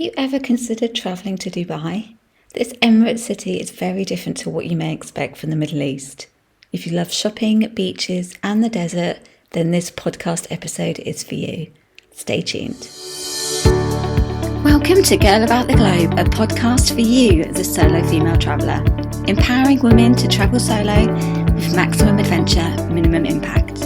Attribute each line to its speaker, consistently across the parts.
Speaker 1: you ever considered travelling to Dubai? This Emirate city is very different to what you may expect from the Middle East. If you love shopping, beaches, and the desert, then this podcast episode is for you. Stay tuned. Welcome to Girl About the Globe, a podcast for you, the solo female traveller, empowering women to travel solo with maximum adventure, minimum impact.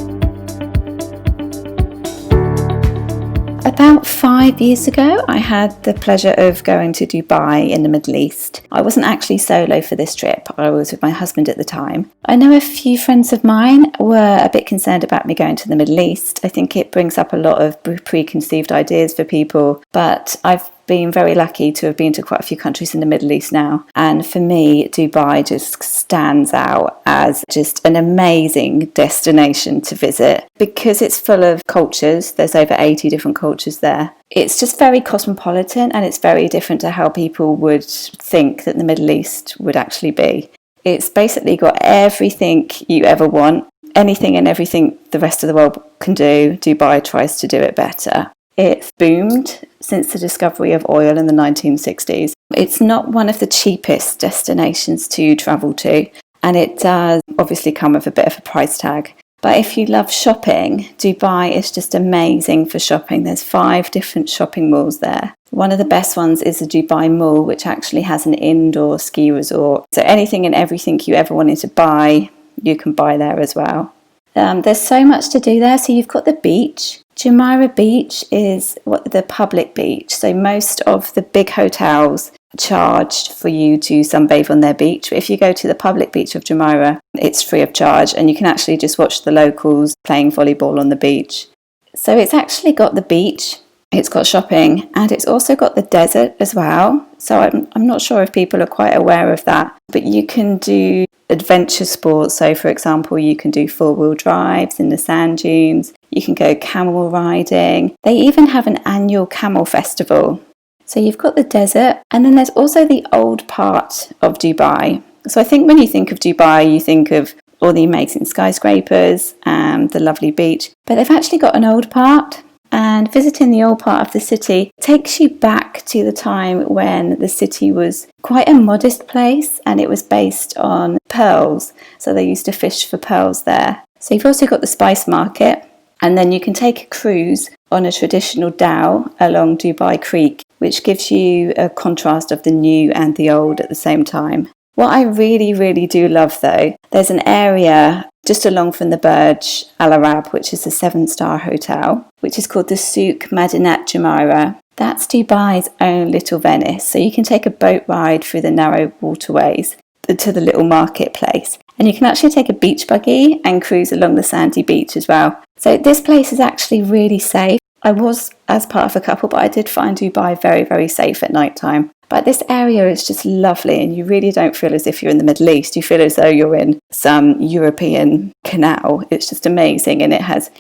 Speaker 1: About 5 years ago, I had the pleasure of going to Dubai in the Middle East. I wasn't actually solo for this trip, I was with my husband at the time. I know a few friends of mine were a bit concerned about me going to the Middle East. I think it brings up a lot of preconceived ideas for people, but I've been very lucky to have been to quite a few countries in the Middle East now, and for me Dubai just stands out as just an amazing destination to visit because it's full of cultures. There's over 80 different cultures there. It's just very cosmopolitan and it's very different to how people would think that the Middle East would actually be. It's basically got everything you ever want, anything and everything the rest of the world can do. Dubai tries to do it better. It's boomed since the discovery of oil in the 1960s. It's not one of the cheapest destinations to travel to, and it does obviously come with a bit of a price tag. But if you love shopping, Dubai is just amazing for shopping. There's 5 different shopping malls there. One of the best ones is the Dubai Mall, which actually has an indoor ski resort. So anything and everything you ever wanted to buy, you can buy there as well. There's so much to do there. So you've got the beach. Jumeirah Beach is the public beach. So most of the big hotels charged for you to sunbathe on their beach. But if you go to the public beach of Jumeirah, it's free of charge and you can actually just watch the locals playing volleyball on the beach. So it's actually got the beach, it's got shopping, and it's also got the desert as well. So I'm not sure if people are quite aware of that, but you can do adventure sports. So for example, you can do 4-wheel drives in the sand dunes, you can go camel riding. They even have an annual camel festival. So you've got the desert, and then there's also the old part of Dubai. So I think when you think of Dubai, you think of all the amazing skyscrapers and the lovely beach, but they've actually got an old part. And visiting the old part of the city takes you back to the time when the city was quite a modest place and it was based on pearls. So they used to fish for pearls there. So you've also got the spice market, and then you can take a cruise on a traditional dhow along Dubai Creek, which gives you a contrast of the new and the old at the same time. What I really do love though, there's an area just along from the Burj Al Arab, which is a 7-star hotel, which is called the Souk Madinat Jumeirah. That's Dubai's own little Venice. So you can take a boat ride through the narrow waterways to the little marketplace. And you can actually take a beach buggy and cruise along the sandy beach as well. So this place is actually really safe. I was as part of a couple, but I did find Dubai very safe at night time. But this area is just lovely, and you really don't feel as if you're in the Middle East. You feel as though you're in some European canal. It's just amazing, and it has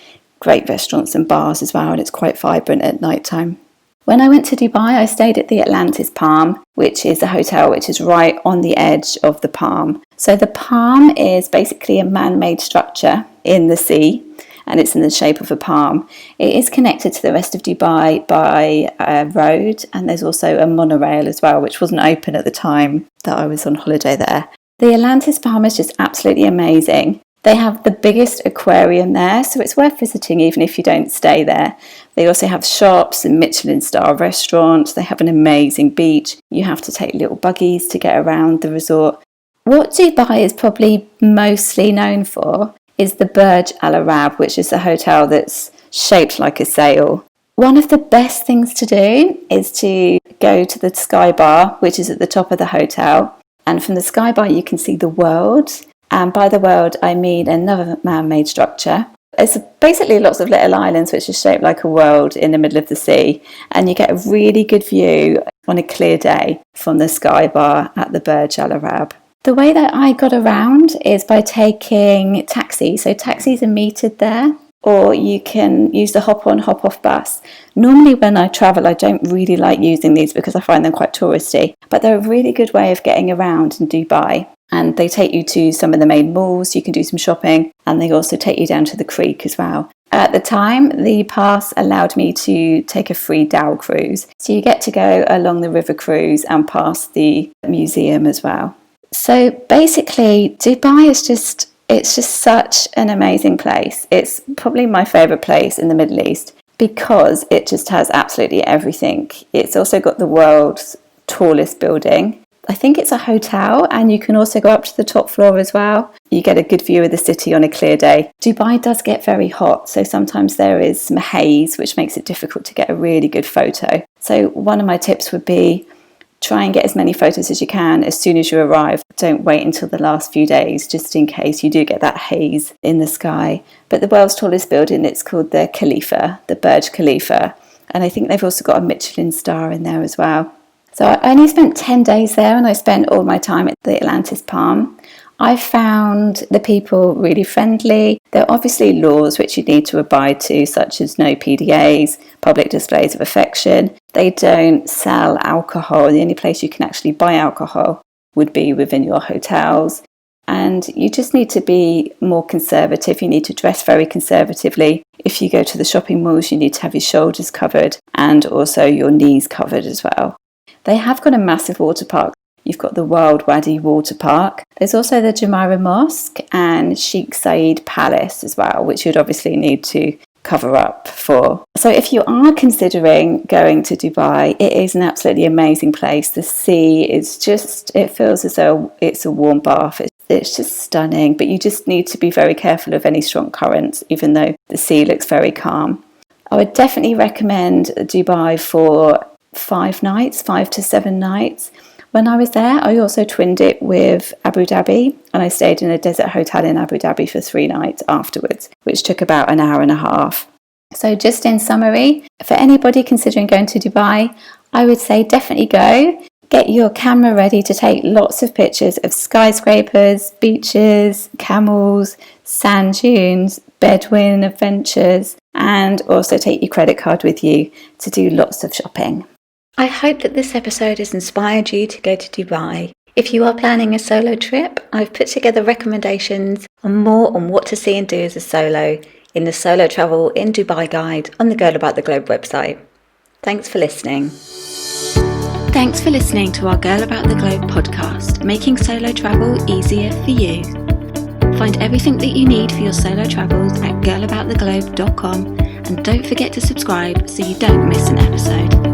Speaker 1: great restaurants and bars as well, and it's quite vibrant at night time. When I went to Dubai, I stayed at the Atlantis Palm, which is a hotel which is right on the edge of the palm. So the palm is basically a man-made structure in the sea, and it's in the shape of a palm. It is connected to the rest of Dubai by a road, and there's also a monorail as well, which wasn't open at the time that I was on holiday there. The Atlantis Bahamas is just absolutely amazing. They have the biggest aquarium there, so it's worth visiting even if you don't stay there. They also have shops and Michelin star restaurants. They have an amazing beach. You have to take little buggies to get around the resort. What Dubai is probably mostly known for is the Burj Al Arab, which is a hotel that's shaped like a sail. One of the best things to do is to go to the sky bar, which is at the top of the hotel. And from the sky bar, you can see the world. And by the world, I mean another man-made structure. It's basically lots of little islands which are shaped like a world in the middle of the sea. And you get a really good view on a clear day from the sky bar at the Burj Al Arab. The way that I got around is by taking taxis. So taxis are metered there, or you can use the hop-on, hop-off bus. Normally when I travel, I don't really like using these because I find them quite touristy, but they're a really good way of getting around in Dubai. And they take you to some of the main malls, you can do some shopping, and they also take you down to the creek as well. At the time, the pass allowed me to take a free dhow cruise. So you get to go along the river cruise and past the museum as well. So basically, Dubai is just such an amazing place. It's probably my favourite place in the Middle East because it just has absolutely everything. It's also got the world's tallest building. I think it's a hotel, and you can also go up to the top floor as well. You get a good view of the city on a clear day. Dubai does get very hot, so sometimes there is some haze, which makes it difficult to get a really good photo. So one of my tips would be try and get as many photos as you can as soon as you arrive. Don't wait until the last few days, just in case you do get that haze in the sky. But the world's tallest building, it's called the Khalifa, the Burj Khalifa. And I think they've also got a Michelin star in there as well. So I only spent 10 days there, and I spent all my time at the Atlantis Palm. I found the people really friendly. There are obviously laws which you need to abide to, such as no PDAs, public displays of affection. They don't sell alcohol. The only place you can actually buy alcohol would be within your hotels. And you just need to be more conservative. You need to dress very conservatively. If you go to the shopping malls, you need to have your shoulders covered and also your knees covered as well. They have got a massive water park. You've got the Wild Wadi Water Park. There's also the Jumeirah Mosque and Sheikh Zayed Palace as well, which you'd obviously need to cover up for. So if you are considering going to Dubai, it is an absolutely amazing place. The sea is just, it feels as though it's a warm bath. It's just stunning, but you just need to be very careful of any strong currents, even though the sea looks very calm. I would definitely recommend Dubai for 5 to 7 nights. When I was there, I also twinned it with Abu Dhabi, and I stayed in a desert hotel in Abu Dhabi for 3 nights afterwards, which took about an hour and a half. So just in summary, for anybody considering going to Dubai, I would say definitely go. Get your camera ready to take lots of pictures of skyscrapers, beaches, camels, sand dunes, Bedouin adventures, and also take your credit card with you to do lots of shopping. I hope that this episode has inspired you to go to Dubai. If you are planning a solo trip, I've put together recommendations on what to see and do as a solo in the Solo Travel in Dubai guide on the Girl About the Globe website. Thanks for listening. Thanks for listening to our Girl About the Globe podcast, making solo travel easier for you. Find everything that you need for your solo travels at girlabouttheglobe.com, and don't forget to subscribe so you don't miss an episode.